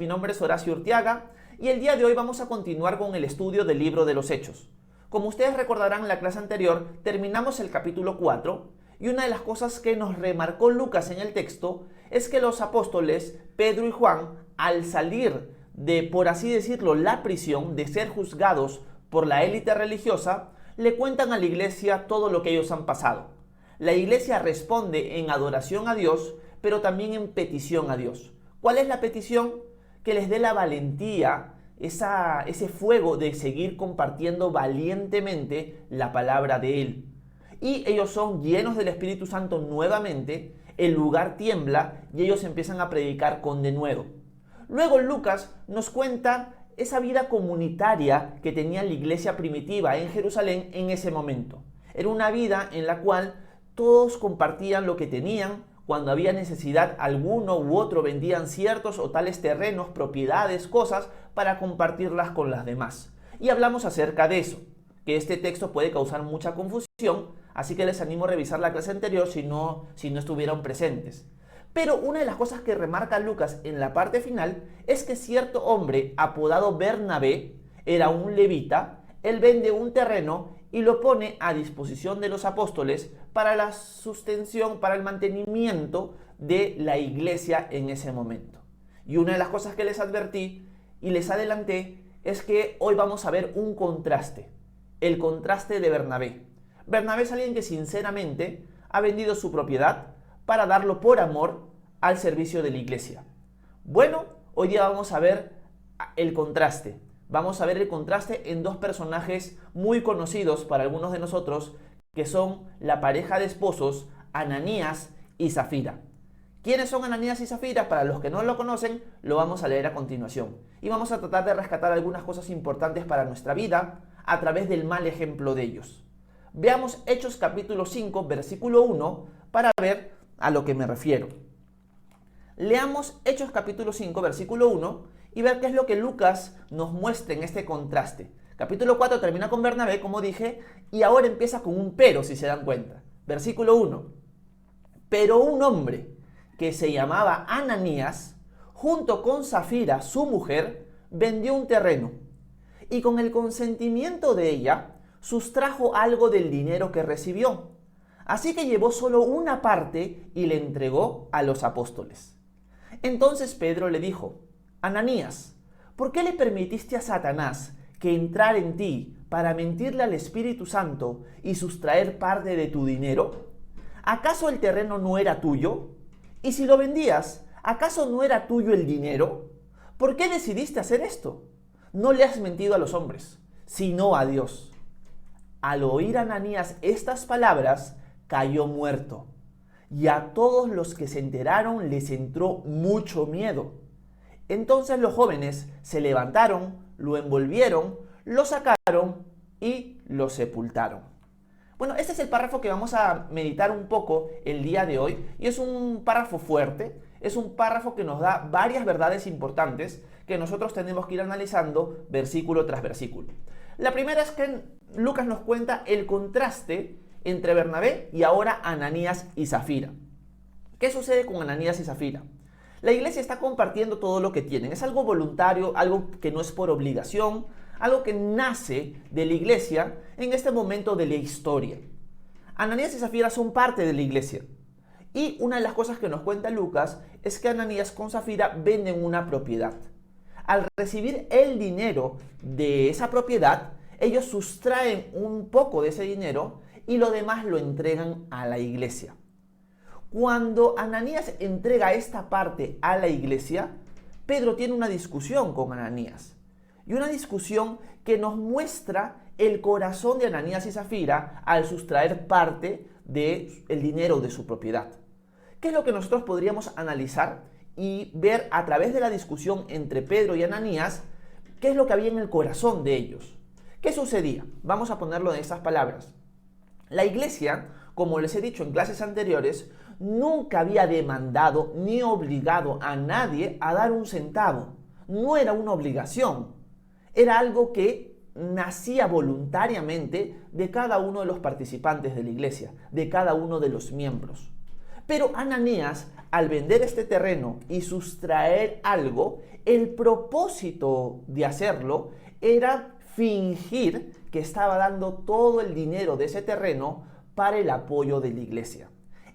Mi nombre es Horacio Urtiaga y el día de hoy vamos a continuar con el estudio del libro de los Hechos. Como ustedes recordarán, en la clase anterior terminamos el capítulo 4 y una de las cosas que nos remarcó Lucas en el texto es que los apóstoles Pedro y Juan, al salir de, por así decirlo, la prisión, de ser juzgados por la élite religiosa, le cuentan a la iglesia todo lo que ellos han pasado. La iglesia responde en adoración a Dios, pero también en petición a Dios. ¿Cuál es la petición? Que les dé la valentía, ese fuego de seguir compartiendo valientemente la palabra de Él. Y ellos son llenos del Espíritu Santo nuevamente, el lugar tiembla y ellos empiezan a predicar con denuedo. Luego Lucas nos cuenta esa vida comunitaria que tenía la iglesia primitiva en Jerusalén en ese momento. Era una vida en la cual todos compartían lo que tenían. Cuando había necesidad, alguno u otro vendían ciertos o tales terrenos, propiedades, cosas para compartirlas con las demás. Y hablamos acerca de eso, que este texto puede causar mucha confusión, así que les animo a revisar la clase anterior si no estuvieron presentes. Pero una de las cosas que remarca Lucas en la parte final es que cierto hombre apodado Bernabé era un levita. Él vende un terreno y lo pone a disposición de los apóstoles para la sustención, para el mantenimiento de la iglesia en ese momento. Y una de las cosas que les advertí y les adelanté es que hoy vamos a ver un contraste, el contraste de Bernabé. Bernabé es alguien que sinceramente ha vendido su propiedad para darlo por amor al servicio de la iglesia. Bueno, hoy día vamos a ver el contraste. Vamos a ver el contraste en dos personajes muy conocidos para algunos de nosotros, que son la pareja de esposos Ananías y Zafira. ¿Quiénes son Ananías y Zafira? Para los que no lo conocen, lo vamos a leer a continuación. Y vamos a tratar de rescatar algunas cosas importantes para nuestra vida a través del mal ejemplo de ellos. Veamos Hechos capítulo 5, versículo 1, para ver a lo que me refiero. Leamos Hechos capítulo 5, versículo 1, y ver qué es lo que Lucas nos muestra en este contraste. Capítulo 4 termina con Bernabé, como dije, y ahora empieza con un pero, si se dan cuenta. Versículo 1. Pero un hombre que se llamaba Ananías, junto con Zafira, su mujer, vendió un terreno, y con el consentimiento de ella, sustrajo algo del dinero que recibió. Así que llevó solo una parte y le entregó a los apóstoles. Entonces Pedro le dijo: Ananías, ¿por qué le permitiste a Satanás que entrara en ti para mentirle al Espíritu Santo y sustraer parte de tu dinero? ¿Acaso el terreno no era tuyo? Y si lo vendías, ¿acaso no era tuyo el dinero? ¿Por qué decidiste hacer esto? No le has mentido a los hombres, sino a Dios. Al oír Ananías estas palabras, cayó muerto, y a todos los que se enteraron les entró mucho miedo. Entonces los jóvenes se levantaron, lo envolvieron, lo sacaron y lo sepultaron. Bueno, este es el párrafo que vamos a meditar un poco el día de hoy, y es un párrafo fuerte, es un párrafo que nos da varias verdades importantes que nosotros tenemos que ir analizando versículo tras versículo. La primera es que Lucas nos cuenta el contraste entre Bernabé y ahora Ananías y Zafira. ¿Qué sucede con Ananías y Zafira? La iglesia está compartiendo todo lo que tienen. Es algo voluntario, algo que no es por obligación, algo que nace de la iglesia en este momento de la historia. Ananías y Zafira son parte de la iglesia. Y una de las cosas que nos cuenta Lucas es que Ananías con Zafira venden una propiedad. Al recibir el dinero de esa propiedad, ellos sustraen un poco de ese dinero y lo demás lo entregan a la iglesia. Cuando Ananías entrega esta parte a la iglesia, Pedro tiene una discusión con Ananías. Y una discusión que nos muestra el corazón de Ananías y Zafira al sustraer parte del dinero de su propiedad. ¿Qué es lo que nosotros podríamos analizar y ver a través de la discusión entre Pedro y Ananías? ¿Qué es lo que había en el corazón de ellos? ¿Qué sucedía? Vamos a ponerlo en estas palabras. La iglesia, como les he dicho en clases anteriores, nunca había demandado ni obligado a nadie a dar un centavo. No era una obligación. Era algo que nacía voluntariamente de cada uno de los participantes de la iglesia, de cada uno de los miembros. Pero Ananías, al vender este terreno y sustraer algo, el propósito de hacerlo era fingir que estaba dando todo el dinero de ese terreno para el apoyo de la iglesia.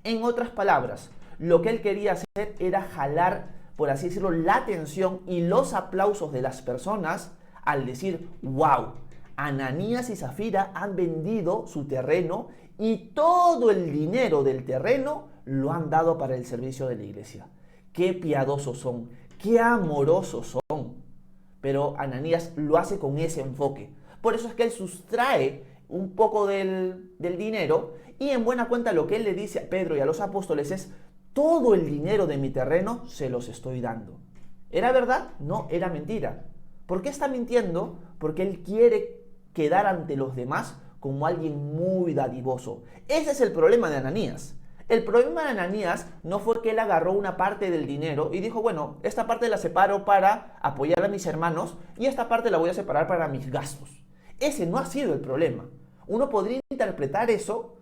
En otras palabras, lo que él quería hacer era jalar, por así decirlo, la atención y los aplausos de las personas al decir, wow, Ananías y Zafira han vendido su terreno y todo el dinero del terreno lo han dado para el servicio de la iglesia. Qué piadosos son, qué amorosos son. Pero Ananías lo hace con ese enfoque. Por eso es que él sustrae un poco del dinero y en buena cuenta lo que él le dice a Pedro y a los apóstoles es, todo el dinero de mi terreno se los estoy dando. ¿Era verdad? No, era mentira. ¿Por qué está mintiendo? Porque él quiere quedar ante los demás como alguien muy dadivoso. Ese es el problema de Ananías. El problema de Ananías no fue que él agarró una parte del dinero y dijo, bueno, esta parte la separo para apoyar a mis hermanos y esta parte la voy a separar para mis gastos. Ese no ha sido el problema. Uno podría interpretar eso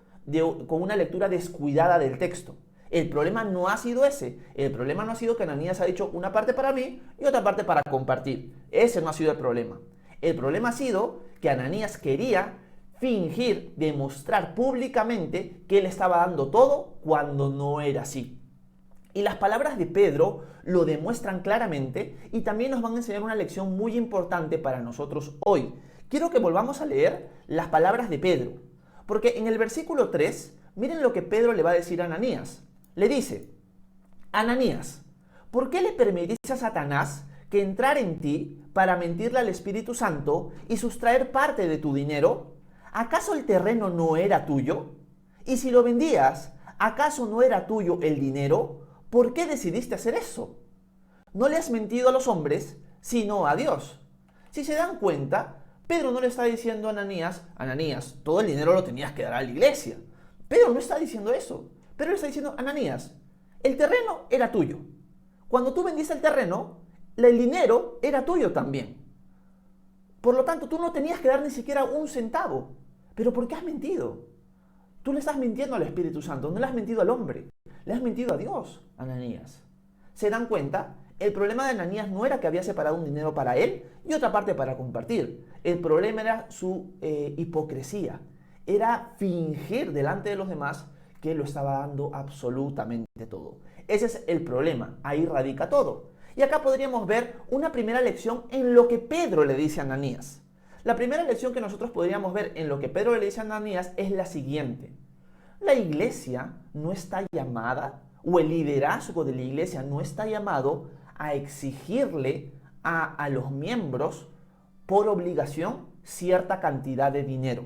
con una lectura descuidada del texto. El problema no ha sido ese. El problema no ha sido que Ananías ha dicho una parte para mí y otra parte para compartir. Ese no ha sido el problema. El problema ha sido que Ananías quería fingir, demostrar públicamente que él estaba dando todo cuando no era así. Y las palabras de Pedro lo demuestran claramente y también nos van a enseñar una lección muy importante para nosotros hoy. Quiero que volvamos a leer las palabras de Pedro, porque en el versículo 3, miren lo que Pedro le va a decir a Ananías. Le dice, Ananías, ¿por qué le permitiste a Satanás que entrara en ti para mentirle al Espíritu Santo y sustraer parte de tu dinero? ¿Acaso el terreno no era tuyo? Y si lo vendías, ¿acaso no era tuyo el dinero? ¿Por qué decidiste hacer eso? No le has mentido a los hombres, sino a Dios. Si se dan cuenta, Pedro no le está diciendo a Ananías, Ananías, todo el dinero lo tenías que dar a la iglesia. Pedro no está diciendo eso. Pedro le está diciendo, Ananías, el terreno era tuyo. Cuando tú vendiste el terreno, el dinero era tuyo también. Por lo tanto, tú no tenías que dar ni siquiera un centavo. ¿Pero por qué has mentido? Tú le estás mintiendo al Espíritu Santo, no le has mentido al hombre, le has mentido a Dios, Ananías. ¿Se dan cuenta? El problema de Ananías no era que había separado un dinero para él y otra parte para compartir. El problema era su hipocresía. Era fingir delante de los demás que lo estaba dando absolutamente todo. Ese es el problema, ahí radica todo. Y acá podríamos ver una primera lección en lo que Pedro le dice a Ananías. La primera lección que nosotros podríamos ver en lo que Pedro le dice a Ananías es la siguiente. La iglesia no está llamada, o el liderazgo de la iglesia no está llamado a exigirle a los miembros por obligación cierta cantidad de dinero.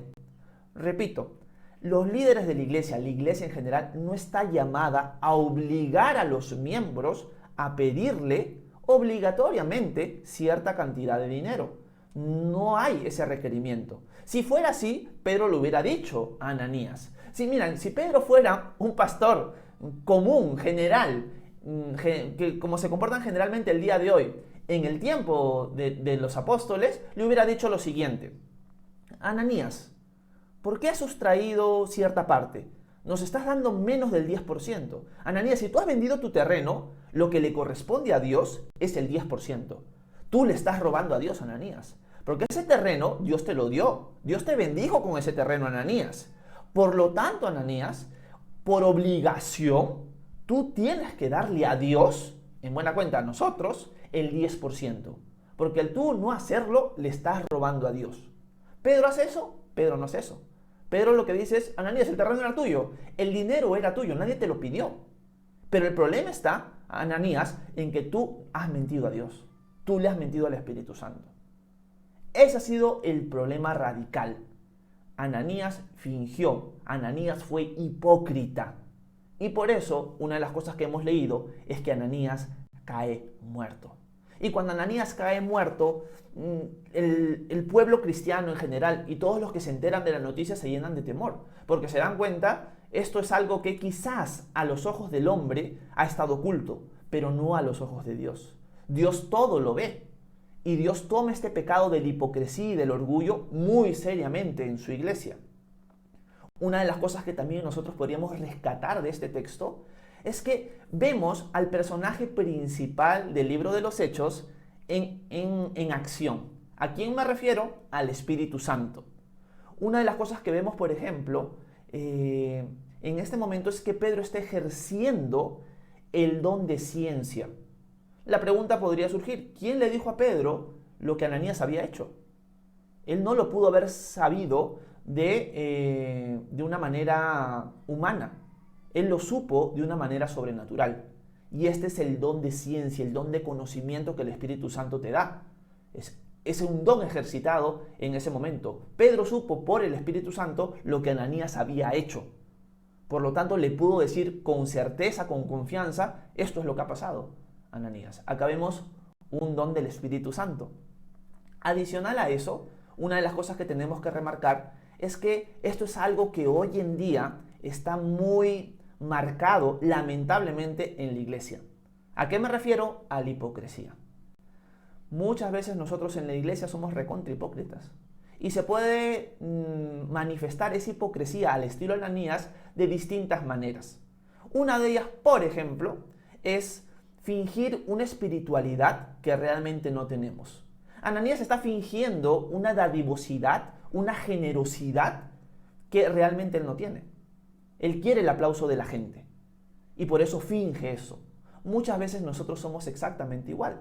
Repito, los líderes de la iglesia en general, no está llamada a obligar a los miembros a pedirle obligatoriamente cierta cantidad de dinero. No hay ese requerimiento. Si fuera así, Pedro lo hubiera dicho a Ananías. Si Pedro fuera un pastor común, general, que como se comportan generalmente el día de hoy, en el tiempo de los apóstoles, le hubiera dicho lo siguiente. Ananías, ¿por qué has sustraído cierta parte? Nos estás dando menos del 10%. Ananías, si tú has vendido tu terreno, lo que le corresponde a Dios es el 10%. Tú le estás robando a Dios, Ananías. Porque ese terreno Dios te lo dio. Dios te bendijo con ese terreno, Ananías. Por lo tanto, Ananías, por obligación, tú tienes que darle a Dios, en buena cuenta a nosotros, el 10%. Porque al tú no hacerlo, le estás robando a Dios. ¿Pedro hace eso? Pedro no hace eso. Pedro lo que dice es, Ananías, el terreno era tuyo. El dinero era tuyo, nadie te lo pidió. Pero el problema está, Ananías, en que tú has mentido a Dios. Tú le has mentido al Espíritu Santo. Ese ha sido el problema radical. Ananías fingió, Ananías fue hipócrita. Y por eso, una de las cosas que hemos leído es que Ananías cae muerto. Y cuando Ananías cae muerto, el pueblo cristiano en general y todos los que se enteran de la noticia se llenan de temor. Porque se dan cuenta, esto es algo que quizás a los ojos del hombre ha estado oculto, pero no a los ojos de Dios. Dios todo lo ve. Y Dios toma este pecado de la hipocresía y del orgullo muy seriamente en su iglesia. Una de las cosas que también nosotros podríamos rescatar de este texto Es que vemos al personaje principal del libro de los Hechos en acción. ¿A quién me refiero? Al Espíritu Santo. Una de las cosas que vemos, por ejemplo, en este momento es que Pedro está ejerciendo el don de ciencia. La pregunta podría surgir, ¿quién le dijo a Pedro lo que Ananías había hecho? Él no lo pudo haber sabido de una manera humana. Él lo supo de una manera sobrenatural. Y este es el don de ciencia, el don de conocimiento que el Espíritu Santo te da. Es un don ejercitado en ese momento. Pedro supo por el Espíritu Santo lo que Ananías había hecho. Por lo tanto, le pudo decir con certeza, con confianza, esto es lo que ha pasado, Ananías. Acá vemos un don del Espíritu Santo. Adicional a eso, una de las cosas que tenemos que remarcar es que esto es algo que hoy en día está muy marcado, lamentablemente, en la iglesia. ¿A qué me refiero? A la hipocresía. Muchas veces nosotros en la iglesia somos recontra hipócritas. Y se puede manifestar esa hipocresía al estilo Ananías de distintas maneras. Una de ellas, por ejemplo, es fingir una espiritualidad que realmente no tenemos. Ananías está fingiendo una dadivosidad, una generosidad que realmente él no tiene. Él quiere el aplauso de la gente y por eso finge eso. Muchas veces nosotros somos exactamente igual.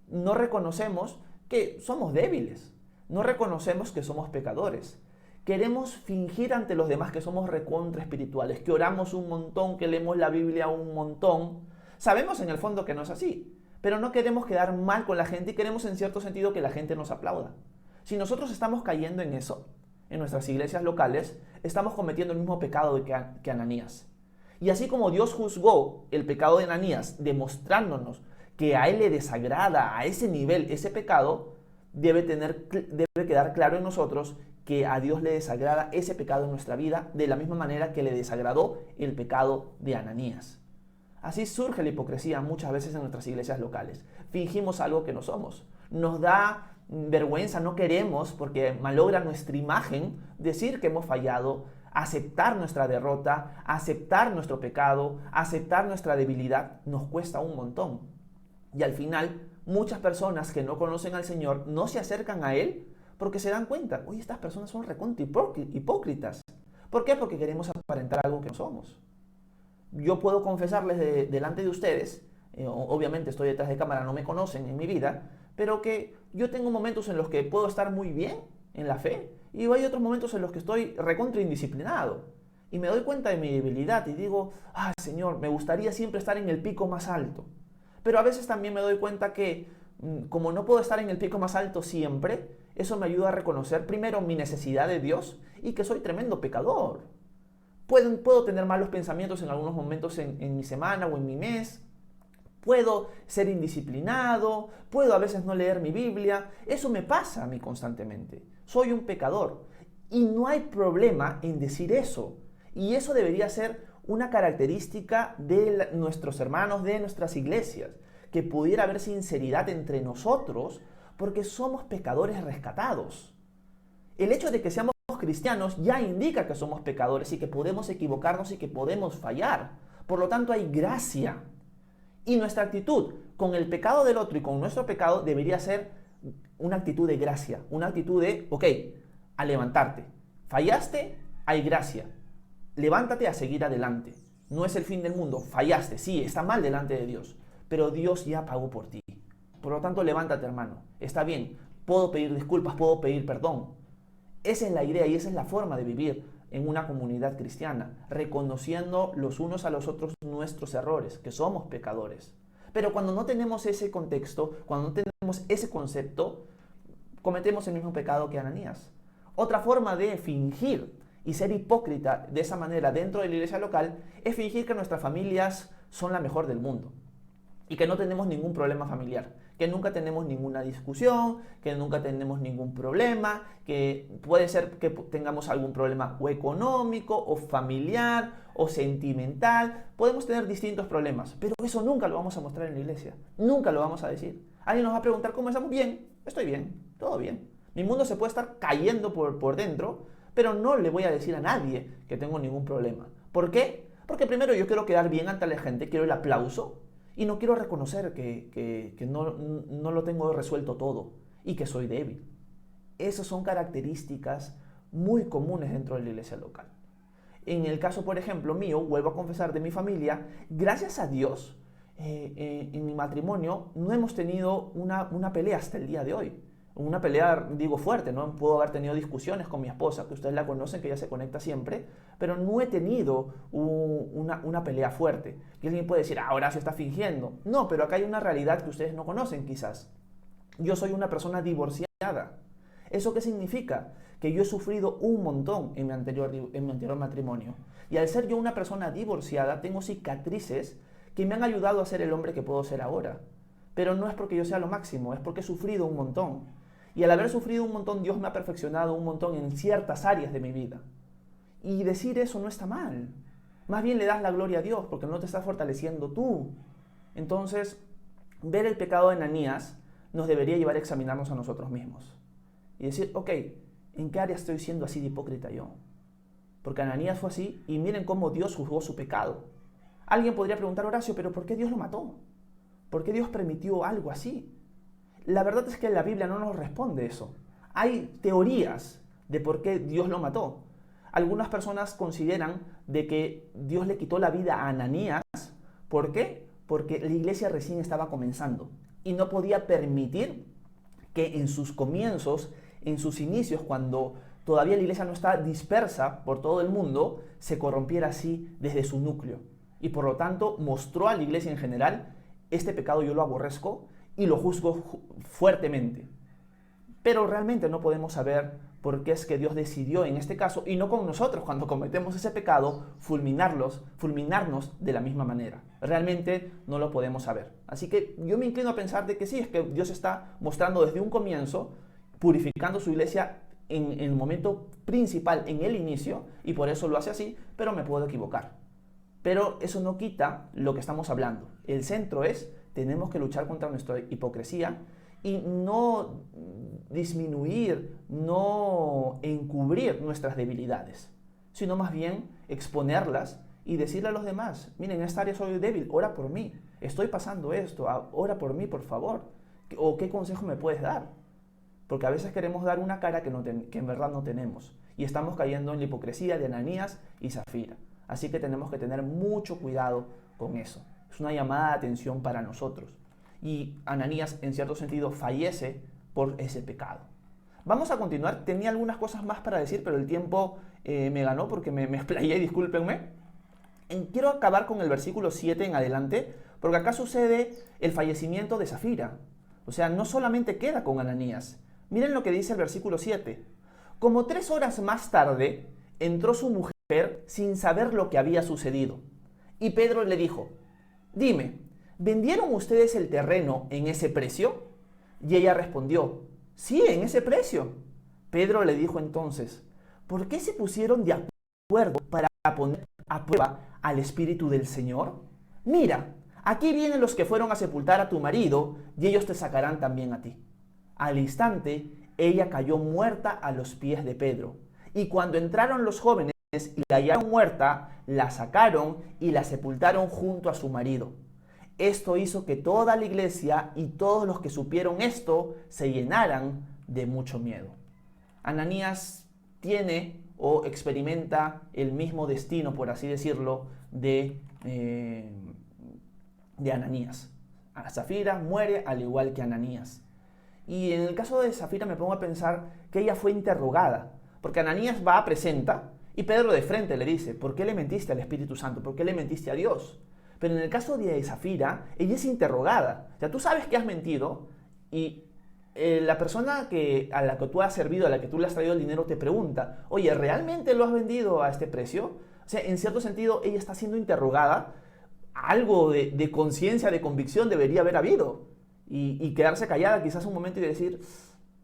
No reconocemos que somos débiles. No reconocemos que somos pecadores. Queremos fingir ante los demás que somos recontra espirituales, que oramos un montón, que leemos la Biblia un montón. Sabemos en el fondo que no es así, pero no queremos quedar mal con la gente y queremos en cierto sentido que la gente nos aplauda. Si nosotros estamos cayendo en eso, en nuestras iglesias locales, estamos cometiendo el mismo pecado que Ananías. Y así como Dios juzgó el pecado de Ananías, demostrándonos que a él le desagrada a ese nivel ese pecado, debe quedar claro en nosotros que a Dios le desagrada ese pecado en nuestra vida de la misma manera que le desagradó el pecado de Ananías. Así surge la hipocresía muchas veces en nuestras iglesias locales. Fingimos algo que no somos. Nos da vergüenza, no queremos, porque malogra nuestra imagen, decir que hemos fallado, aceptar nuestra derrota, aceptar nuestro pecado, aceptar nuestra debilidad, nos cuesta un montón. Y al final, muchas personas que no conocen al Señor no se acercan a Él porque se dan cuenta, oye, estas personas son recontra hipócritas. ¿Por qué? Porque queremos aparentar algo que no somos. Yo puedo confesarles delante de ustedes, obviamente estoy detrás de cámara, no me conocen en mi vida, pero que yo tengo momentos en los que puedo estar muy bien en la fe y hay otros momentos en los que estoy recontra indisciplinado. Y me doy cuenta de mi debilidad y digo, Señor, me gustaría siempre estar en el pico más alto. Pero a veces también me doy cuenta que como no puedo estar en el pico más alto siempre, eso me ayuda a reconocer primero mi necesidad de Dios y que soy tremendo pecador. Puedo tener malos pensamientos en algunos momentos en mi semana o en mi mes. Puedo ser indisciplinado, puedo a veces no leer mi Biblia. Eso me pasa a mí constantemente. Soy un pecador y no hay problema en decir eso. Y eso debería ser una característica de nuestros hermanos, de nuestras iglesias, que pudiera haber sinceridad entre nosotros porque somos pecadores rescatados. El hecho de que seamos cristianos ya indica que somos pecadores y que podemos equivocarnos y que podemos fallar. Por lo tanto, hay gracia. Y nuestra actitud con el pecado del otro y con nuestro pecado debería ser una actitud de gracia, una actitud de, a levantarte. Fallaste, hay gracia. Levántate a seguir adelante. No es el fin del mundo. Fallaste, sí, está mal delante de Dios, pero Dios ya pagó por ti. Por lo tanto, levántate, hermano. Está bien, puedo pedir disculpas, puedo pedir perdón. Esa es la idea y esa es la forma de vivir en una comunidad cristiana, reconociendo los unos a los otros nuestros errores, que somos pecadores. Pero cuando no tenemos ese contexto, cuando no tenemos ese concepto, cometemos el mismo pecado que Ananías. Otra forma de fingir y ser hipócrita de esa manera dentro de la iglesia local es fingir que nuestras familias son la mejor del mundo y que no tenemos ningún problema familiar, que nunca tenemos ninguna discusión, que nunca tenemos ningún problema, que puede ser que tengamos algún problema o económico, o familiar, o sentimental. Podemos tener distintos problemas, pero eso nunca lo vamos a mostrar en la iglesia, nunca lo vamos a decir. Alguien nos va a preguntar, ¿cómo estamos? Bien, estoy bien, todo bien. Mi mundo se puede estar cayendo por dentro, pero no le voy a decir a nadie que tengo ningún problema. ¿Por qué? Porque primero yo quiero quedar bien ante la gente, quiero el aplauso y no quiero reconocer que no lo tengo resuelto todo y que soy débil. Esas son características muy comunes dentro de la iglesia local. En el caso, por ejemplo, mío, vuelvo a confesar de mi familia, gracias a Dios, en mi matrimonio no hemos tenido una pelea hasta el día de hoy. Una pelea, digo, fuerte, ¿no? Puedo haber tenido discusiones con mi esposa, que ustedes la conocen, que ella se conecta siempre, pero no he tenido una pelea fuerte. Y alguien puede decir, ahora se está fingiendo. No, pero acá hay una realidad que ustedes no conocen quizás. Yo soy una persona divorciada. ¿Eso qué significa? Que yo he sufrido un montón en mi anterior matrimonio. Y al ser yo una persona divorciada, tengo cicatrices que me han ayudado a ser el hombre que puedo ser ahora. Pero no es porque yo sea lo máximo, es porque he sufrido un montón. Y al haber sufrido un montón, Dios me ha perfeccionado un montón en ciertas áreas de mi vida. Y decir eso no está mal. Más bien le das la gloria a Dios, porque no te estás fortaleciendo tú. Entonces, ver el pecado de Ananías nos debería llevar a examinarnos a nosotros mismos. Y decir, ok, ¿en qué área estoy siendo así de hipócrita yo? Porque Ananías fue así y miren cómo Dios juzgó su pecado. Alguien podría preguntar, Horacio, ¿pero por qué Dios lo mató? ¿Por qué Dios permitió algo así? La verdad es que la Biblia no nos responde eso. Hay teorías de por qué Dios lo mató. Algunas personas consideran de que Dios le quitó la vida a Ananías. ¿Por qué? Porque la iglesia recién estaba comenzando y no podía permitir que en sus comienzos, en sus inicios, cuando todavía la iglesia no está dispersa por todo el mundo, se corrompiera así desde su núcleo. Y por lo tanto mostró a la iglesia en general, este pecado yo lo aborrezco y lo juzgo fuertemente. Pero realmente no podemos saber por qué es que Dios decidió en este caso, y no con nosotros cuando cometemos ese pecado, fulminarnos de la misma manera. Realmente no lo podemos saber. Así que yo me inclino a pensar de que sí, es que Dios está mostrando desde un comienzo, purificando su iglesia en el momento principal, en el inicio, y por eso lo hace así, pero me puedo equivocar. Pero eso no quita lo que estamos hablando. El centro es, tenemos que luchar contra nuestra hipocresía y no disminuir, no encubrir nuestras debilidades, sino más bien exponerlas y decirle a los demás, miren, en esta área soy débil, ora por mí, estoy pasando esto, ora por mí, por favor. ¿O qué consejo me puedes dar? Porque a veces queremos dar una cara que en verdad no tenemos y estamos cayendo en la hipocresía de Ananías y Zafira. Así que tenemos que tener mucho cuidado con eso. Es una llamada de atención para nosotros. Y Ananías, en cierto sentido, fallece por ese pecado. Vamos a continuar. Tenía algunas cosas más para decir, pero el tiempo me ganó porque me explayé, discúlpenme. Quiero acabar con el versículo 7 en adelante, porque acá sucede el fallecimiento de Zafira. O sea, no solamente queda con Ananías. Miren lo que dice el versículo 7. Como 3 horas más tarde, entró su mujer sin saber lo que había sucedido. Y Pedro le dijo, dime, ¿vendieron ustedes el terreno en ese precio? Y ella respondió, sí, en ese precio. Pedro le dijo entonces, ¿por qué se pusieron de acuerdo para poner a prueba al Espíritu del Señor? Mira, aquí vienen los que fueron a sepultar a tu marido y ellos te sacarán también a ti. Al instante, ella cayó muerta a los pies de Pedro. Y cuando entraron los jóvenes y la hallaron muerta, la sacaron y la sepultaron junto a su marido. Esto hizo que toda la iglesia y todos los que supieron esto se llenaran de mucho miedo. Ananías tiene o experimenta el mismo destino, por así decirlo, de Ananías. Zafira muere al igual que Ananías. Y en el caso de Zafira me pongo a pensar que ella fue interrogada, porque Ananías va, presenta, y Pedro de frente le dice, ¿por qué le mentiste al Espíritu Santo? ¿Por qué le mentiste a Dios? Pero en el caso de Zafira, ella es interrogada. O sea, tú sabes que has mentido y la persona a la que tú has servido, a la que tú le has traído el dinero, te pregunta, oye, ¿realmente lo has vendido a este precio? O sea, en cierto sentido, ella está siendo interrogada. Algo de conciencia, de convicción debería haber habido. Y quedarse callada quizás un momento y decir,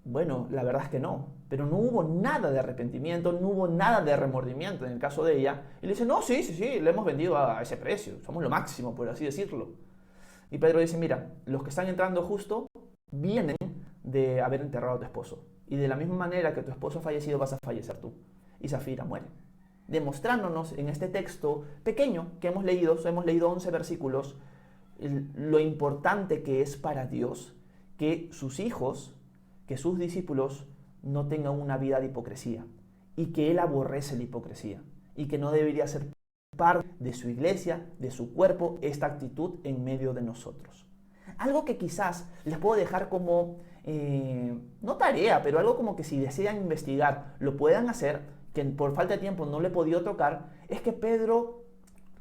bueno, la verdad es que no. Pero no hubo nada de arrepentimiento, no hubo nada de remordimiento en el caso de ella. Y le dice, no, sí, le hemos vendido a ese precio. Somos lo máximo, por así decirlo. Y Pedro dice, mira, los que están entrando justo vienen de haber enterrado a tu esposo. Y de la misma manera que tu esposo ha fallecido, vas a fallecer tú. Y Zafira muere. demostrándonos en este texto pequeño que hemos leído 11 versículos, lo importante que es para Dios que sus hijos, que sus discípulos no tengan una vida de hipocresía, y que Él aborrece la hipocresía, y que no debería ser parte de su iglesia, de su cuerpo, esta actitud en medio de nosotros. Algo que quizás les puedo dejar como, no tarea, pero algo como que si desean investigar lo puedan hacer, que por falta de tiempo no le he podido tocar, es que Pedro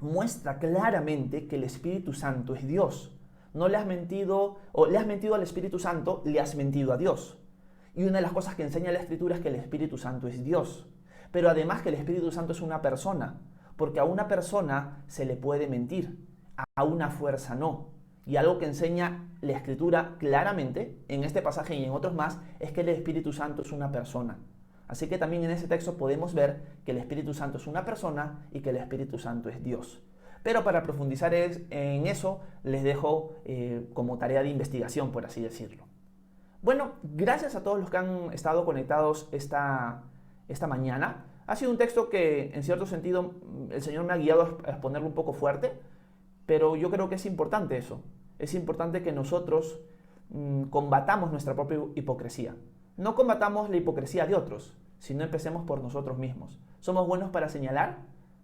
muestra claramente que el Espíritu Santo es Dios. No le has mentido, o le has mentido al Espíritu Santo, le has mentido a Dios. Y una de las cosas que enseña la Escritura es que el Espíritu Santo es Dios. Pero además que el Espíritu Santo es una persona, porque a una persona se le puede mentir, a una fuerza no. Y algo que enseña la Escritura claramente, en este pasaje y en otros más, es que el Espíritu Santo es una persona. Así que también en ese texto podemos ver que el Espíritu Santo es una persona y que el Espíritu Santo es Dios. Pero para profundizar en eso, les dejo como tarea de investigación, por así decirlo. Bueno, gracias a todos los que han estado conectados esta mañana. Ha sido un texto que, en cierto sentido, el Señor me ha guiado a exponerlo un poco fuerte, pero yo creo que es importante eso. Es importante que nosotros combatamos nuestra propia hipocresía. No combatamos la hipocresía de otros, sino empecemos por nosotros mismos. Somos buenos para señalar,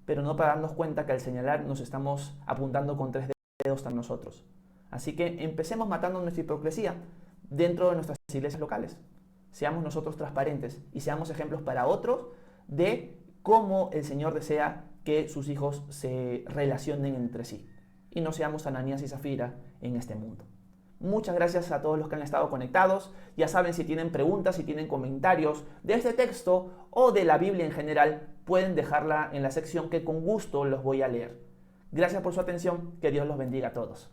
pero no para darnos cuenta que al señalar nos estamos apuntando con 3 dedos a nosotros. Así que empecemos matando nuestra hipocresía dentro de nuestras iglesias locales. Seamos nosotros transparentes y seamos ejemplos para otros de cómo el Señor desea que sus hijos se relacionen entre sí. Y no seamos Ananías y Zafira en este mundo. Muchas gracias a todos los que han estado conectados. Ya saben, si tienen preguntas, si tienen comentarios de este texto o de la Biblia en general, pueden dejarla en la sección que con gusto los voy a leer. Gracias por su atención. Que Dios los bendiga a todos.